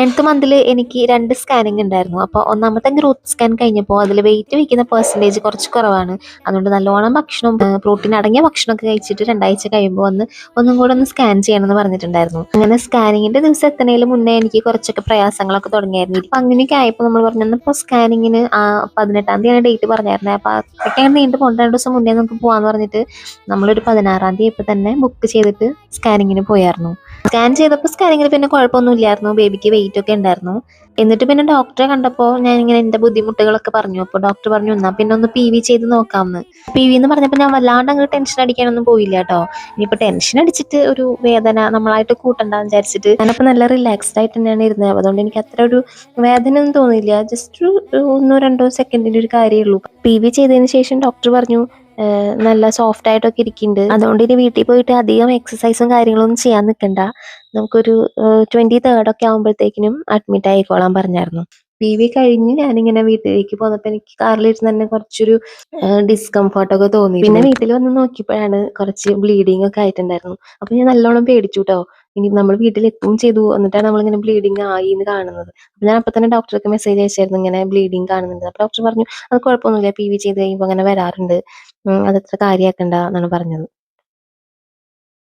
9th മന്തിൽ എനിക്ക് 2 scanning ഉണ്ടായിരുന്നു. അപ്പോൾ ഒന്നാമത്തെ ഗ്രോത്ത് സ്കാൻ കഴിഞ്ഞപ്പോൾ അതിൽ വെയിറ്റ് വെക്കുന്ന പെർസെൻറ്റേജ് കുറച്ച് കുറവാണ്. അതുകൊണ്ട് നല്ലോണം ഭക്ഷണം പ്രോട്ടീൻ അടങ്ങിയ ഭക്ഷണമൊക്കെ കഴിച്ചിട്ട് 2 ആഴ്ച കഴിയുമ്പോൾ ഒന്നും കൂടെ ഒന്ന് സ്കാൻ ചെയ്യണമെന്ന് പറഞ്ഞിട്ടുണ്ടായിരുന്നു. അങ്ങനെ സ്കാനിങ്ങിന്റെ ദിവസം എത്തുന്നതിന് മുന്നേ എനിക്ക് കുറച്ചൊക്കെ പ്രയാസങ്ങളൊക്കെ തുടങ്ങിയായിരുന്നു. അപ്പം അങ്ങനെയൊക്കെ ആയപ്പോൾ നമ്മൾ പറഞ്ഞു ഇപ്പോൾ സ്കാനിങ്ങിന് 18-ാം തീയതിയാണ് ഡേറ്റ് പറഞ്ഞായിരുന്നത്. അപ്പോൾ അതൊക്കെ നീണ്ടു പോകേണ്ട 2 ദിവസം മുന്നേ നമുക്ക് പോകാമെന്ന് പറഞ്ഞിട്ട് നമ്മളൊരു 16-ാം തീയതി ഇപ്പോൾ തന്നെ ബുക്ക് ചെയ്തിട്ട് സ്കാനിങ്ങിന് പോയായിരുന്നു. സ്കാൻ ചെയ്തപ്പോൾ സ്കാനിങ്ങിൽ പിന്നെ കുഴപ്പമൊന്നും ഇല്ലായിരുന്നു. ബേബിക്ക് വെയിറ്റ് ഒക്കെ ഉണ്ടായിരുന്നു. എന്നിട്ട് പിന്നെ ഡോക്ടറെ കണ്ടപ്പോൾ ഞാനിങ്ങനെ എൻ്റെ ബുദ്ധിമുട്ടുകളൊക്കെ പറഞ്ഞു. അപ്പോൾ ഡോക്ടർ പറഞ്ഞു എന്നാ പിന്നെ ഒന്ന് PV ചെയ്ത് നോക്കാമെന്ന്. PV എന്ന് പറഞ്ഞപ്പോൾ ഞാൻ വല്ലാണ്ട് അങ്ങ് ടെൻഷൻ അടിക്കാനൊന്നും പോയില്ല കേട്ടോ. ഇനിയിപ്പോൾ ടെൻഷൻ അടിച്ചിട്ട് ഒരു വേദന നമ്മളായിട്ട് കൂട്ടണ്ടെന്ന് വിചാരിച്ചിട്ട് ഞാനപ്പോൾ നല്ല റിലാക്സ്ഡ് ആയിട്ട് തന്നെയാണ് ഇരുന്നത്. അതുകൊണ്ട് എനിക്ക് അത്ര ഒരു വേദന ഒന്നും തോന്നിയില്ല. ജസ്റ്റ് ഒരു 1-2 സെക്കൻഡിൻ്റെ ഒരു കാര്യമേ ഉള്ളൂ. PV ചെയ്തതിന് ശേഷം ഡോക്ടർ പറഞ്ഞു നല്ല സോഫ്റ്റ് ആയിട്ടൊക്കെ ഇരിക്കുന്നുണ്ട്. അതുകൊണ്ട് ഇനി വീട്ടിൽ പോയിട്ട് അധികം എക്സസൈസും കാര്യങ്ങളൊന്നും ചെയ്യാൻ നിൽക്കണ്ട. നമുക്കൊരു 23rd ഒക്കെ ആകുമ്പോഴത്തേക്കിനും അഡ്മിറ്റ് ആയിക്കോളാൻ പറഞ്ഞായിരുന്നു. PV കഴിഞ്ഞ് ഞാനിങ്ങനെ വീട്ടിലേക്ക് പോന്നപ്പോൾ എനിക്ക് കാറിലിരുന്ന് തന്നെ കുറച്ചൊരു ഡിസ്കംഫർട്ടൊക്കെ തോന്നി. പിന്നെ വീട്ടിൽ വന്ന് നോക്കിയപ്പോഴാണ് കുറച്ച് ബ്ലീഡിങ് ഒക്കെ ആയിട്ടുണ്ടായിരുന്നു. അപ്പോൾ ഞാൻ നല്ലോണം പേടിച്ചു കേട്ടോ. ഇനി നമ്മൾ വീട്ടിലെത്തുകയും ചെയ്തു, എന്നിട്ടാണ് നമ്മളിങ്ങനെ ബ്ലീഡിങ് ആയി എന്ന് കാണുന്നത്. അപ്പോൾ ഞാൻ അപ്പോൾ തന്നെ ഡോക്ടർക്ക് മെസ്സേജ് അയച്ചായിരുന്നു ഇങ്ങനെ ബ്ലീഡിങ് കാണുന്നുണ്ട്. അപ്പോൾ ഡോക്ടർ പറഞ്ഞു അത് കുഴപ്പമൊന്നുമില്ല, PV ചെയ്ത് കഴിയുമ്പോൾ അങ്ങനെ വരാറുണ്ട്, അതത്ര കാര്യമാക്കണ്ട എന്നാണ് പറഞ്ഞത്.